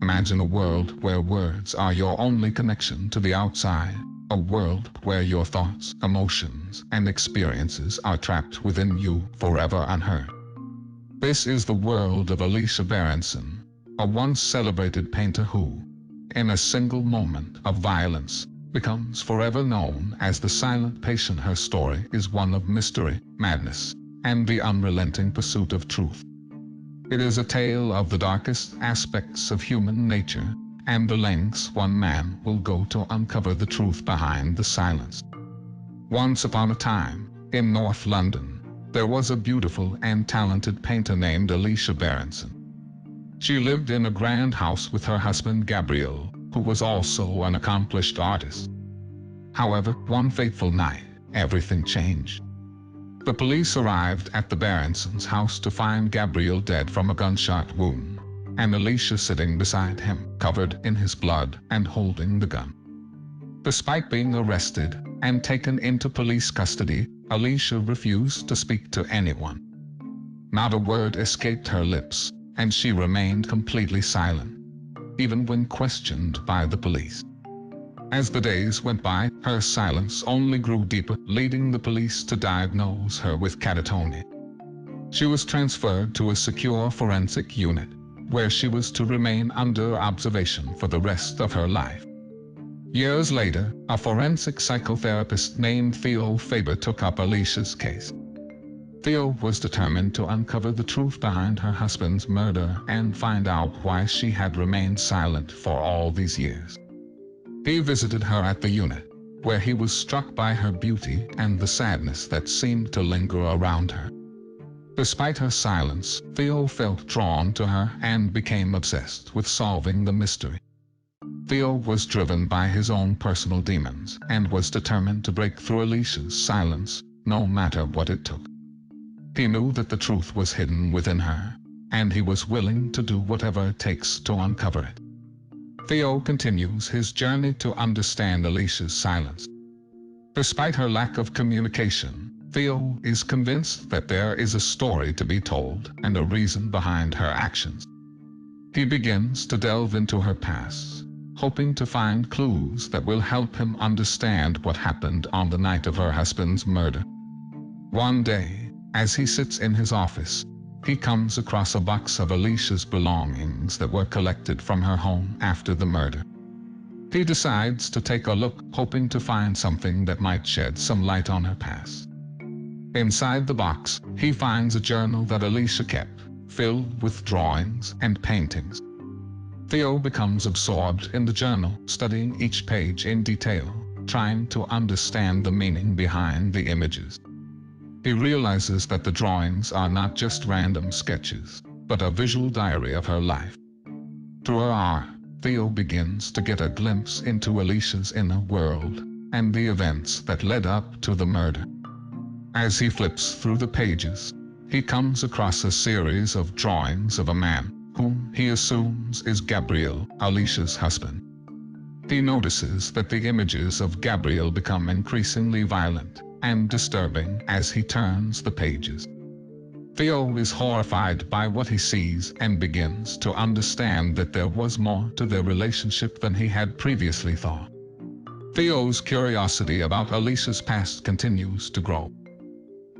Imagine a world where words are your only connection to the outside, a world where your thoughts, emotions, and experiences are trapped within you forever unheard. This is the world of Alicia Berenson, a once celebrated painter who, in a single moment of violence, becomes forever known as the silent patient. Her story is one of mystery, madness, and the unrelenting pursuit of truth. It is a tale of the darkest aspects of human nature, and the lengths one man will go to uncover the truth behind the silence. Once upon a time, in North London, there was a beautiful and talented painter named Alicia Berenson. She lived in a grand house with her husband Gabriel, who was also an accomplished artist. However, one fateful night, everything changed. The police arrived at the Berensons' house to find Gabriel dead from a gunshot wound, and Alicia sitting beside him, covered in his blood and holding the gun. Despite being arrested and taken into police custody, Alicia refused to speak to anyone. Not a word escaped her lips, and she remained completely silent, even when questioned by the police. As the days went by, her silence only grew deeper, leading the police to diagnose her with catatonia. She was transferred to a secure forensic unit, where she was to remain under observation for the rest of her life. Years later, a forensic psychotherapist named Theo Faber took up Alicia's case. Theo was determined to uncover the truth behind her husband's murder and find out why she had remained silent for all these years. He visited her at the unit, where he was struck by her beauty and the sadness that seemed to linger around her. Despite her silence, Theo felt drawn to her and became obsessed with solving the mystery. Theo was driven by his own personal demons and was determined to break through Alicia's silence, no matter what it took. He knew that the truth was hidden within her, and he was willing to do whatever it takes to uncover it. Theo continues his journey to understand Alicia's silence. Despite her lack of communication, Theo is convinced that there is a story to be told and a reason behind her actions. He begins to delve into her past, hoping to find clues that will help him understand what happened on the night of her husband's murder. One day, as he sits in his office, he comes across a box of Alicia's belongings that were collected from her home after the murder. He decides to take a look, hoping to find something that might shed some light on her past. Inside the box, he finds a journal that Alicia kept, filled with drawings and paintings. Theo becomes absorbed in the journal, studying each page in detail, trying to understand the meaning behind the images. He realizes that the drawings are not just random sketches, but a visual diary of her life. Through her art, Theo begins to get a glimpse into Alicia's inner world and the events that led up to the murder. As he flips through the pages, he comes across a series of drawings of a man whom he assumes is Gabriel, Alicia's husband. He notices that the images of Gabriel become increasingly violent and disturbing as he turns the pages. Theo is horrified by what he sees and begins to understand that there was more to their relationship than he had previously thought. Theo's curiosity about Alicia's past continues to grow.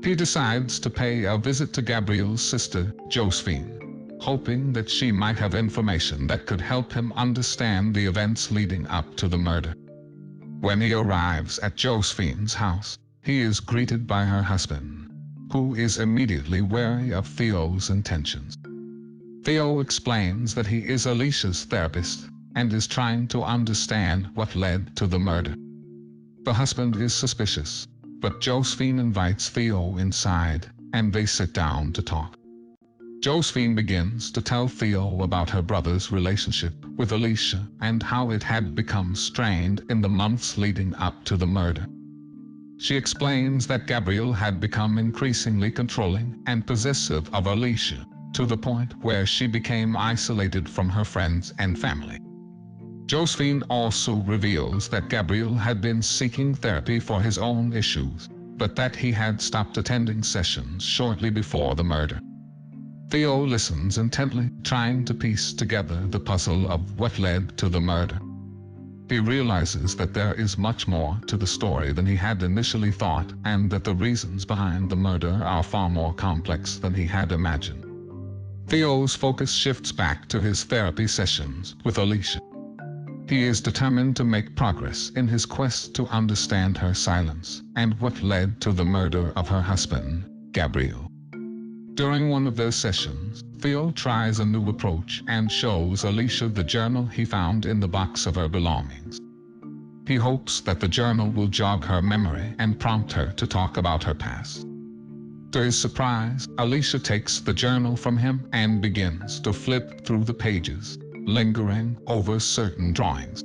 He decides to pay a visit to Gabriel's sister, Josephine, hoping that she might have information that could help him understand the events leading up to the murder. When he arrives at Josephine's house, he is greeted by her husband, who is immediately wary of Theo's intentions. Theo explains that he is Alicia's therapist and is trying to understand what led to the murder. The husband is suspicious, but Josephine invites Theo inside, and they sit down to talk. Josephine begins to tell Theo about her brother's relationship with Alicia and how it had become strained in the months leading up to the murder. She explains that Gabriel had become increasingly controlling and possessive of Alicia, to the point where she became isolated from her friends and family. Josephine also reveals that Gabriel had been seeking therapy for his own issues, but that he had stopped attending sessions shortly before the murder. Theo listens intently, trying to piece together the puzzle of what led to the murder. He realizes that there is much more to the story than he had initially thought, and that the reasons behind the murder are far more complex than he had imagined. Theo's focus shifts back to his therapy sessions with Alicia. He is determined to make progress in his quest to understand her silence and what led to the murder of her husband, Gabriel. During one of their sessions, Theo tries a new approach and shows Alicia the journal he found in the box of her belongings. He hopes that the journal will jog her memory and prompt her to talk about her past. To his surprise, Alicia takes the journal from him and begins to flip through the pages, lingering over certain drawings.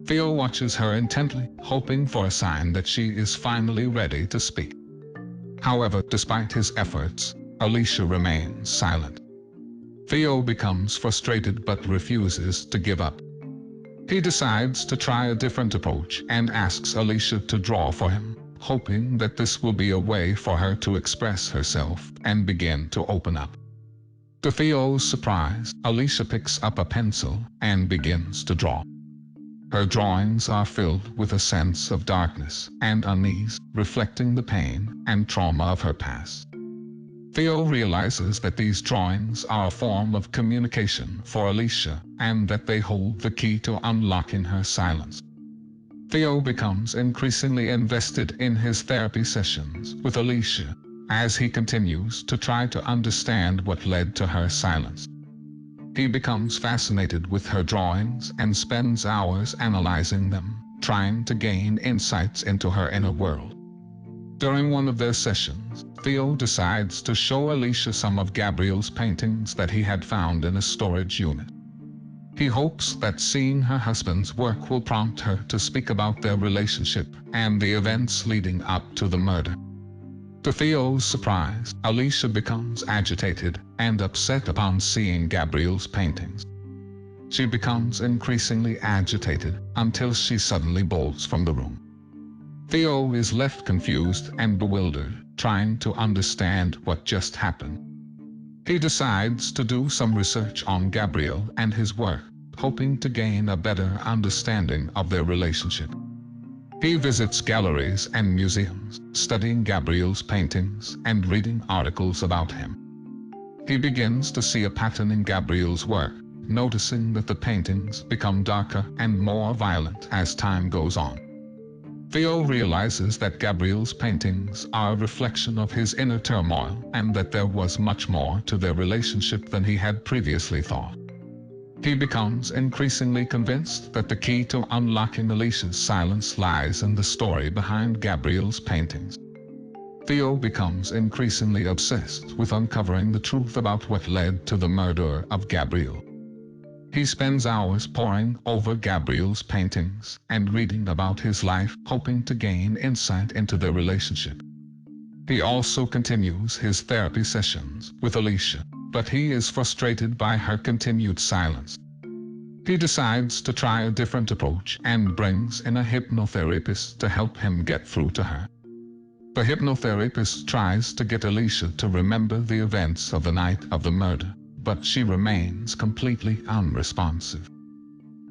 Theo watches her intently, hoping for a sign that she is finally ready to speak. However, despite his efforts, Alicia remains silent. Theo becomes frustrated but refuses to give up. He decides to try a different approach and asks Alicia to draw for him, hoping that this will be a way for her to express herself and begin to open up. To Theo's surprise, Alicia picks up a pencil and begins to draw. Her drawings are filled with a sense of darkness and unease, reflecting the pain and trauma of her past. Theo realizes that these drawings are a form of communication for Alicia, and that they hold the key to unlocking her silence. Theo becomes increasingly invested in his therapy sessions with Alicia, as he continues to try to understand what led to her silence. He becomes fascinated with her drawings and spends hours analyzing them, trying to gain insights into her inner world. During one of their sessions, Theo decides to show Alicia some of Gabriel's paintings that he had found in a storage unit. He hopes that seeing her husband's work will prompt her to speak about their relationship and the events leading up to the murder. To Theo's surprise, Alicia becomes agitated and upset upon seeing Gabriel's paintings. She becomes increasingly agitated until she suddenly bolts from the room. Theo is left confused and bewildered, trying to understand what just happened. He decides to do some research on Gabriel and his work, hoping to gain a better understanding of their relationship. He visits galleries and museums, studying Gabriel's paintings and reading articles about him. He begins to see a pattern in Gabriel's work, noticing that the paintings become darker and more violent as time goes on. Theo realizes that Gabriel's paintings are a reflection of his inner turmoil and that there was much more to their relationship than he had previously thought. He becomes increasingly convinced that the key to unlocking Alicia's silence lies in the story behind Gabriel's paintings. Theo becomes increasingly obsessed with uncovering the truth about what led to the murder of Gabriel. He spends hours poring over Gabriel's paintings and reading about his life, hoping to gain insight into their relationship. He also continues his therapy sessions with Alicia, but he is frustrated by her continued silence. He decides to try a different approach and brings in a hypnotherapist to help him get through to her. The hypnotherapist tries to get Alicia to remember the events of the night of the murder, but she remains completely unresponsive.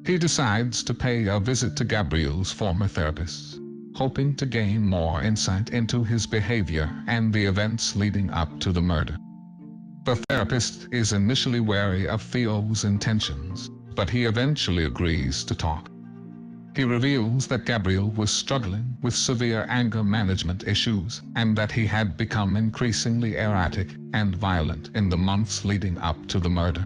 He decides to pay a visit to Gabriel's former therapist, hoping to gain more insight into his behavior and the events leading up to the murder. The therapist is initially wary of Theo's intentions, but he eventually agrees to talk. He reveals that Gabriel was struggling with severe anger management issues and that he had become increasingly erratic and violent in the months leading up to the murder.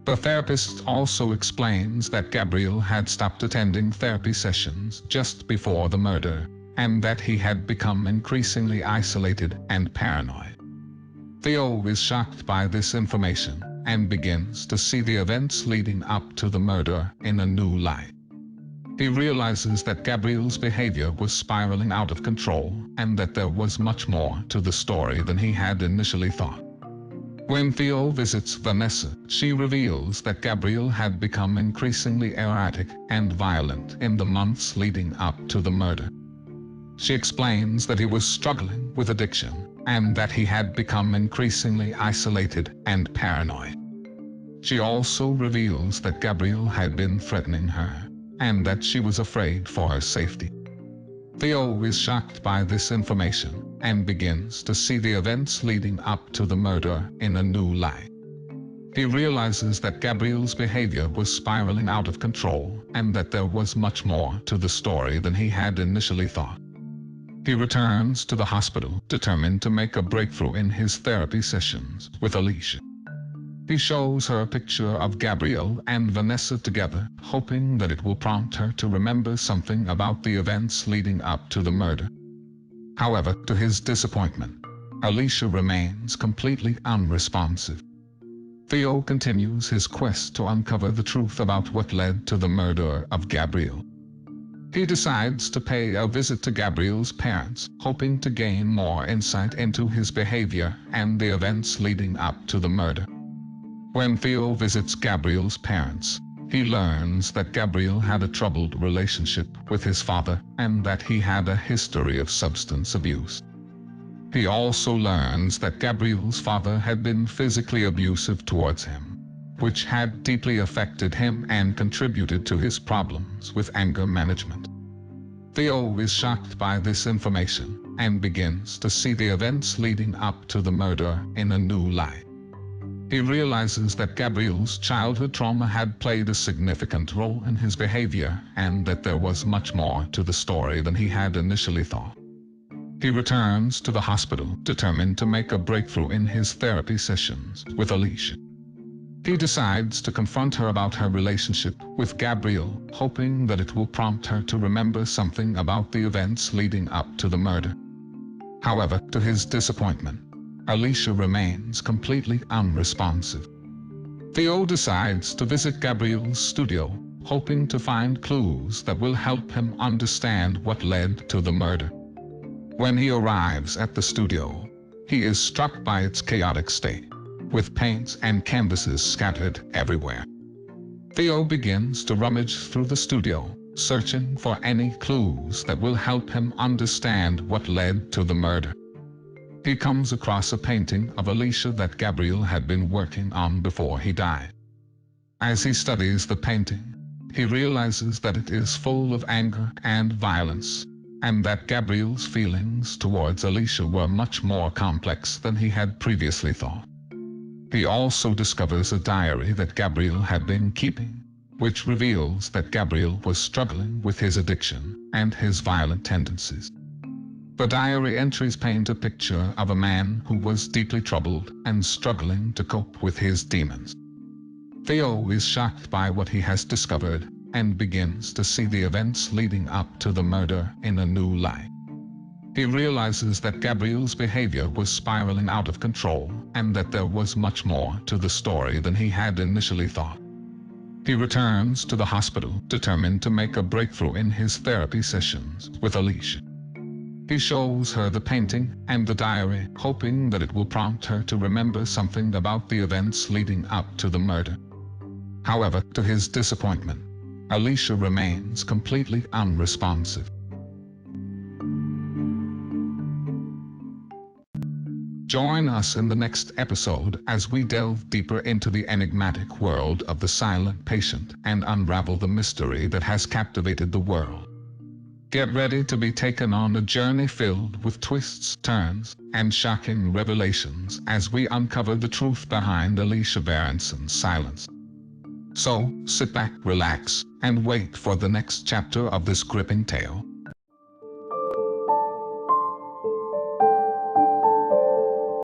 The therapist also explains that Gabriel had stopped attending therapy sessions just before the murder, and that he had become increasingly isolated and paranoid. Theo is shocked by this information and begins to see the events leading up to the murder in a new light. He realizes that Gabriel's behavior was spiraling out of control and that there was much more to the story than he had initially thought. When Theo visits Vanessa, she reveals that Gabriel had become increasingly erratic and violent in the months leading up to the murder. She explains that he was struggling with addiction, and that he had become increasingly isolated and paranoid. She also reveals that Gabriel had been threatening her, and that she was afraid for her safety. Theo is shocked by this information, and begins to see the events leading up to the murder in a new light. He realizes that Gabriel's behavior was spiraling out of control, and that there was much more to the story than he had initially thought. He returns to the hospital, determined to make a breakthrough in his therapy sessions with Alicia. He shows her a picture of Gabriel and Vanessa together, hoping that it will prompt her to remember something about the events leading up to the murder. However, to his disappointment, Alicia remains completely unresponsive. Theo continues his quest to uncover the truth about what led to the murder of Gabriel. He decides to pay a visit to Gabriel's parents, hoping to gain more insight into his behavior and the events leading up to the murder. When Theo visits Gabriel's parents, he learns that Gabriel had a troubled relationship with his father, and that he had a history of substance abuse. He also learns that Gabriel's father had been physically abusive towards him, which had deeply affected him and contributed to his problems with anger management. Theo is shocked by this information, and begins to see the events leading up to the murder in a new light. He realizes that Gabriel's childhood trauma had played a significant role in his behavior, and that there was much more to the story than he had initially thought. He returns to the hospital, determined to make a breakthrough in his therapy sessions with Alicia. He decides to confront her about her relationship with Gabriel, hoping that it will prompt her to remember something about the events leading up to the murder. However, to his disappointment, Alicia remains completely unresponsive. Theo decides to visit Gabriel's studio, hoping to find clues that will help him understand what led to the murder. When he arrives at the studio, he is struck by its chaotic state, with paints and canvases scattered everywhere. Theo begins to rummage through the studio, searching for any clues that will help him understand what led to the murder. He comes across a painting of Alicia that Gabriel had been working on before he died. As he studies the painting, he realizes that it is full of anger and violence, and that Gabriel's feelings towards Alicia were much more complex than he had previously thought. He also discovers a diary that Gabriel had been keeping, which reveals that Gabriel was struggling with his addiction and his violent tendencies. The diary entries paint a picture of a man who was deeply troubled and struggling to cope with his demons. Theo is shocked by what he has discovered, and begins to see the events leading up to the murder in a new light. He realizes that Gabriel's behavior was spiraling out of control, and that there was much more to the story than he had initially thought. He returns to the hospital, determined to make a breakthrough in his therapy sessions with Alicia. He shows her the painting and the diary, hoping that it will prompt her to remember something about the events leading up to the murder. However, to his disappointment, Alicia remains completely unresponsive. Join us in the next episode as we delve deeper into the enigmatic world of the silent patient and unravel the mystery that has captivated the world. Get ready to be taken on a journey filled with twists, turns, and shocking revelations as we uncover the truth behind Alicia Berenson's silence. So, sit back, relax, and wait for the next chapter of this gripping tale.